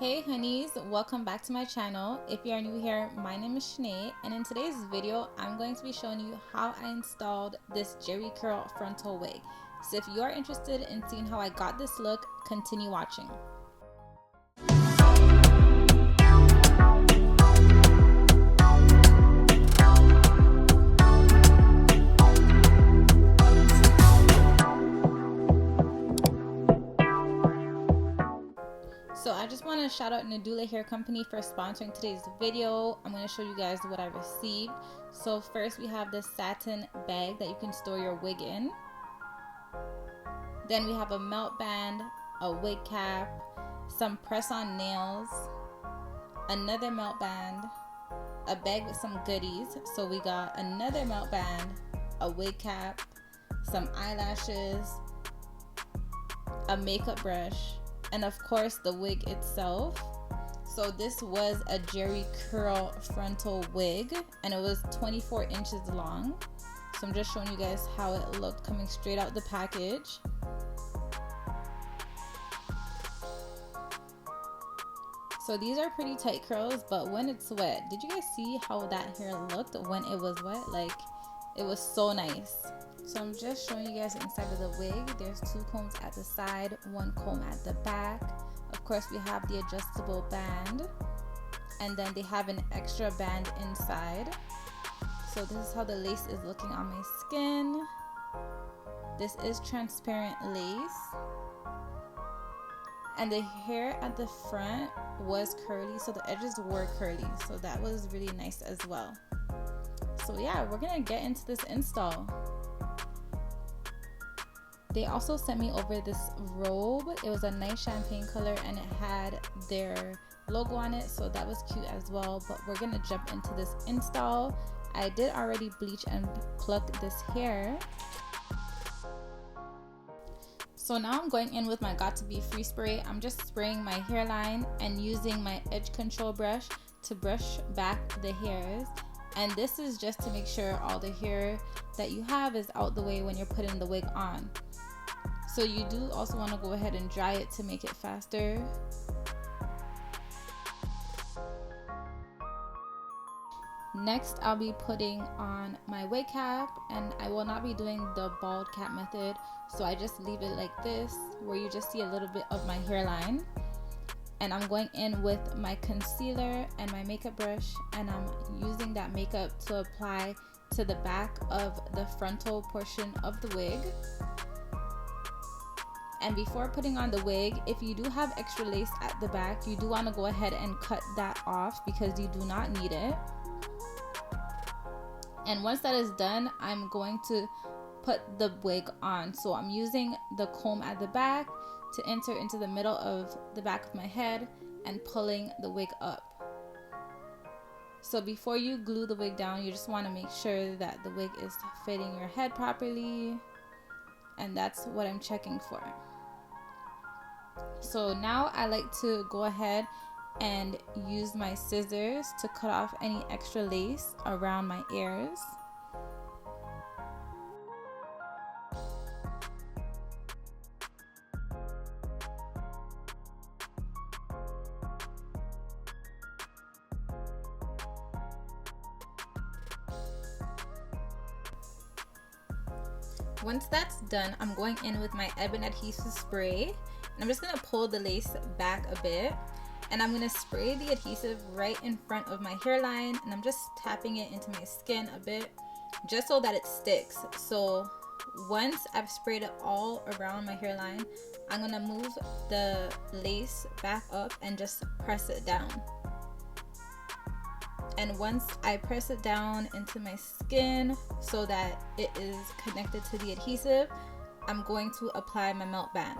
Hey honeys, welcome back to my channel. If you are new here, my name is Sinead, and in today's video I'm going to be showing you how I installed this Jerry Curl frontal wig. So if you are interested in seeing how I got this look, continue watching. So I just want to shout out Nadula Hair Company for sponsoring today's video. I'm going to show you guys what I received. So first we have this satin bag that you can store your wig in. Then we have a melt band, a wig cap, some press-on nails, another melt band, a bag with some goodies. So we got another melt band, a wig cap, some eyelashes, a makeup brush, and of course the wig itself. So this was a Jerry Curl frontal wig and it was 24 inches long. So I'm just showing you guys how it looked coming straight out the package. So these are pretty tight curls, but when it's wet, did you guys see how that hair looked when it was wet? Like, it was so nice. So I'm just showing you guys inside of the wig. There's two combs at the side, one comb at the back. Of course we have the adjustable band, and then they have an extra band inside. So this is how the lace is looking on my skin. This is transparent lace, and the hair at the front was curly, so the edges were curly, so that was really nice as well. So yeah, we're gonna get into this install. They also sent me over this robe. It was a nice champagne color and it had their logo on it, so that was cute as well. But we're gonna jump into this install. I did already bleach and pluck this hair. So now I'm going in with my Got to Be Free spray. I'm just spraying my hairline and using my edge control brush to brush back the hairs. And this is just to make sure all the hair that you have is out the way when you're putting the wig on. So you do also want to go ahead and dry it to make it faster. Next, I'll be putting on my wig cap, and I will not be doing the bald cap method. So I just leave it like this, where you just see a little bit of my hairline. And I'm going in with my concealer and my makeup brush, and I'm using that makeup to apply to the back of the frontal portion of the wig. And before putting on the wig, if you do have extra lace at the back, you do want to go ahead and cut that off because you do not need it. And once that is done, I'm going to put the wig on. So I'm using the comb at the back to enter into the middle of the back of my head and pulling the wig up. So before you glue the wig down, you just want to make sure that the wig is fitting your head properly, and that's what I'm checking for. So now I like to go ahead and use my scissors to cut off any extra lace around my ears. Once that's done, I'm going in with my Ebon Adhesive spray, and I'm just going to pull the lace back a bit, and I'm going to spray the adhesive right in front of my hairline, and I'm just tapping it into my skin a bit just so that it sticks. So once I've sprayed it all around my hairline, I'm going to move the lace back up and just press it down. And once I press it down into my skin so that it is connected to the adhesive, I'm going to apply my melt band.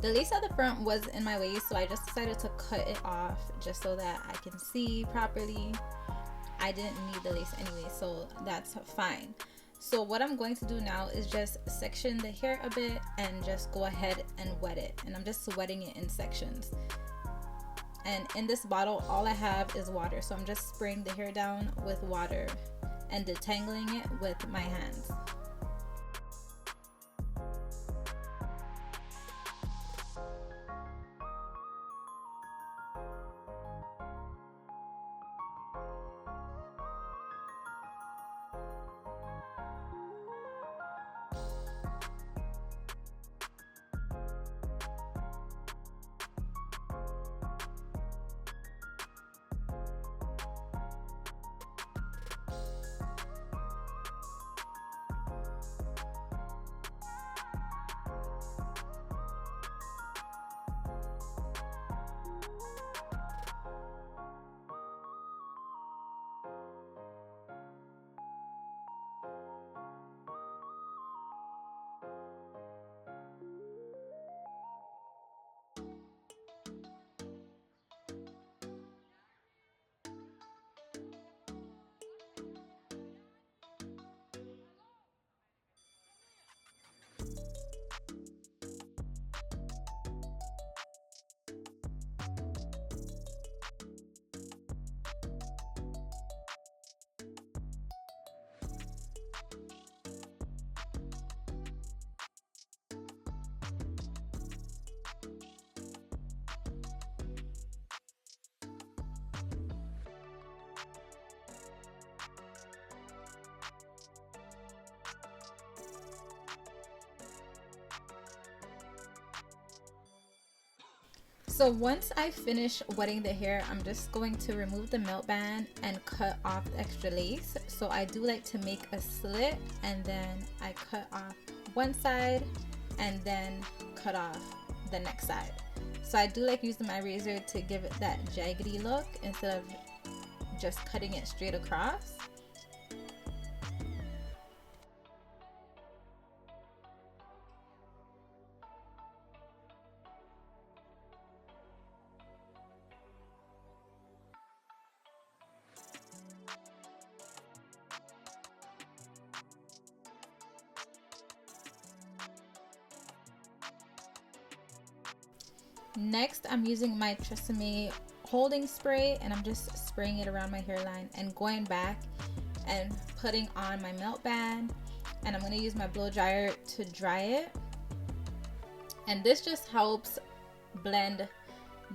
The lace at the front was in my way, so I just decided to cut it off just so that I can see properly. I didn't need the lace anyway, so that's fine. So what I'm going to do now is just section the hair a bit and just go ahead and wet it. And I'm just wetting it in sections. And in this bottle, all I have is water. So I'm just spraying the hair down with water and detangling it with my hands. So once I finish wetting the hair, I'm just going to remove the melt band and cut off the extra lace. So I do like to make a slit and then I cut off one side and then cut off the next side. So I do like using my razor to give it that jaggedy look instead of just cutting it straight across. Next, I'm using my Tresemme holding spray and I'm just spraying it around my hairline and going back and putting on my melt band, and I'm going to use my blow dryer to dry it. And this just helps blend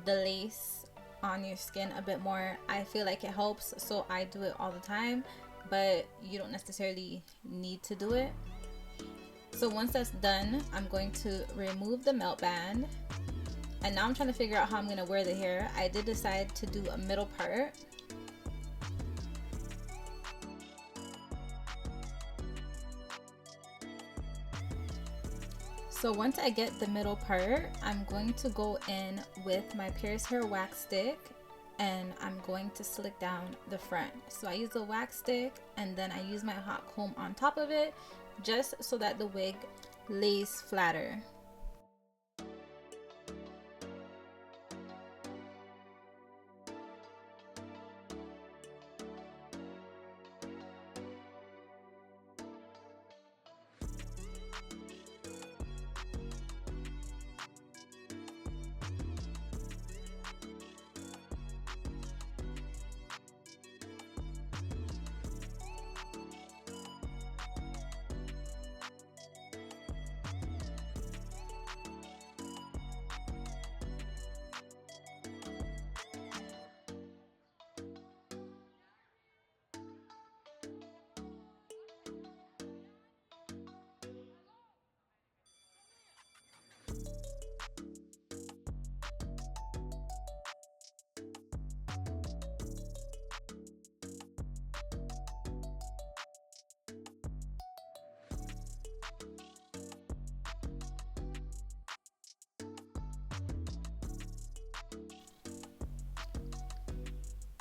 the lace on your skin a bit more. I feel like it helps, so I do it all the time, but you don't necessarily need to do it. So once that's done, I'm going to remove the melt band. And now I'm trying to figure out how I'm going to wear the hair. I did decide to do a middle part. So once I get the middle part, I'm going to go in with my Pierce Hair wax stick and I'm going to slick down the front. So I use the wax stick and then I use my hot comb on top of it just so that the wig lays flatter.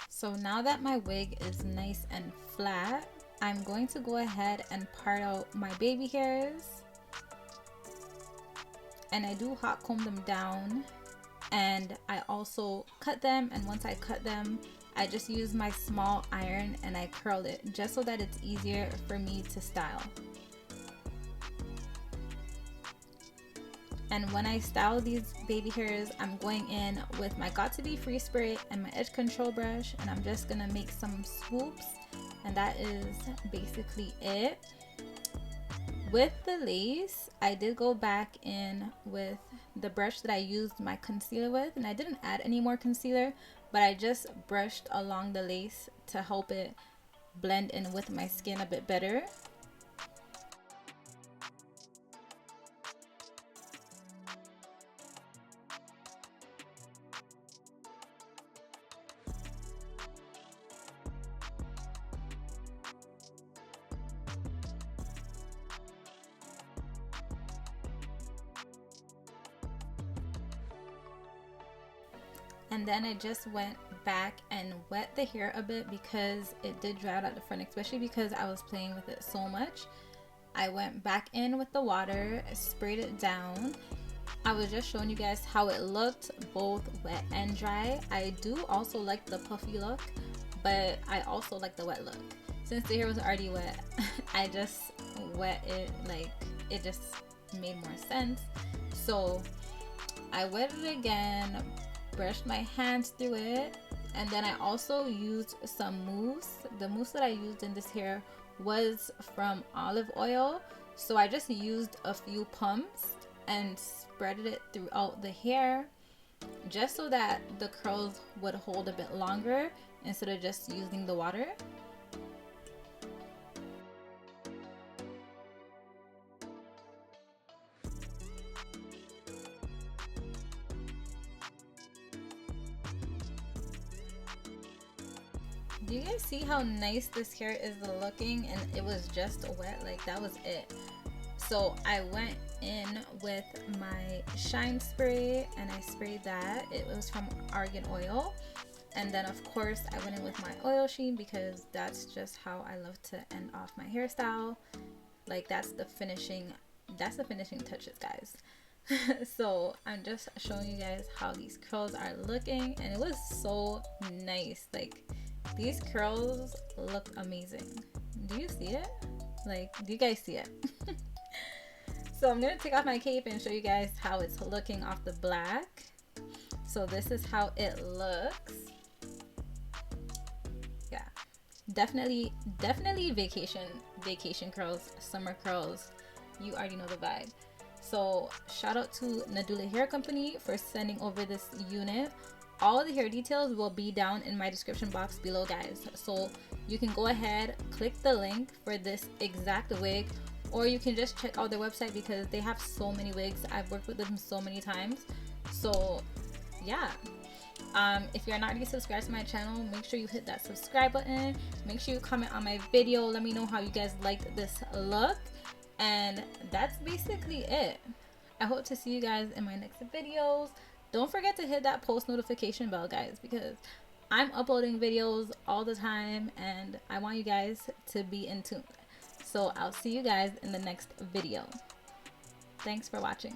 So now that my wig is nice and flat, I'm going to go ahead and part out my baby hairs. And I do hot comb them down, and I also cut them, and once I cut them, I just use my small iron and I curl it just so that it's easier for me to style. And when I style these baby hairs, I'm going in with my got2b free spray and my edge control brush, and I'm just gonna make some swoops, and that is basically it. With the lace, I did go back in with the brush that I used my concealer with, and I didn't add any more concealer, but I just brushed along the lace to help it blend in with my skin a bit better. And then I just went back and wet the hair a bit because it did dry out at the front, especially because I was playing with it so much. I went back in with the water, sprayed it down. I was just showing you guys how it looked both wet and dry. I do also like the puffy look, but I also like the wet look. Since the hair was already wet, I just wet it, like it just made more sense. So I wet it again, brushed my hands through it, and then I also used some mousse. The mousse that I used in this hair was from olive oil, so I just used a few pumps and spreaded it throughout the hair just so that the curls would hold a bit longer instead of just using the water. Do you guys see how nice this hair is looking? And it was just wet, like that was it. So I went in with my shine spray and I sprayed that. It was from argan oil. And then of course I went in with my oil sheen because that's just how I love to end off my hairstyle. Like that's the finishing touches, guys. So I'm just showing you guys how these curls are looking, and it was so nice. Like these curls look amazing. Do you see it? Like, do you guys see it? So I'm gonna take off my cape and show you guys how it's looking off the black. So this is how it looks. Yeah, definitely vacation curls, summer curls. You already know the vibe. So shout out to Nadula Hair Company for sending over this unit. All the hair details will be down in my description box below, guys, so you can go ahead, click the link for this exact wig, or you can just check out their website because they have so many wigs. I've worked with them so many times. So yeah, if you're not already subscribed to my channel, make sure you hit that subscribe button. Make sure you comment on my video, let me know how you guys liked this look, and that's basically it. I hope to see you guys in my next videos. Don't forget to hit that post notification bell, guys, because I'm uploading videos all the time and I want you guys to be in tune. So I'll see you guys in the next video. Thanks for watching.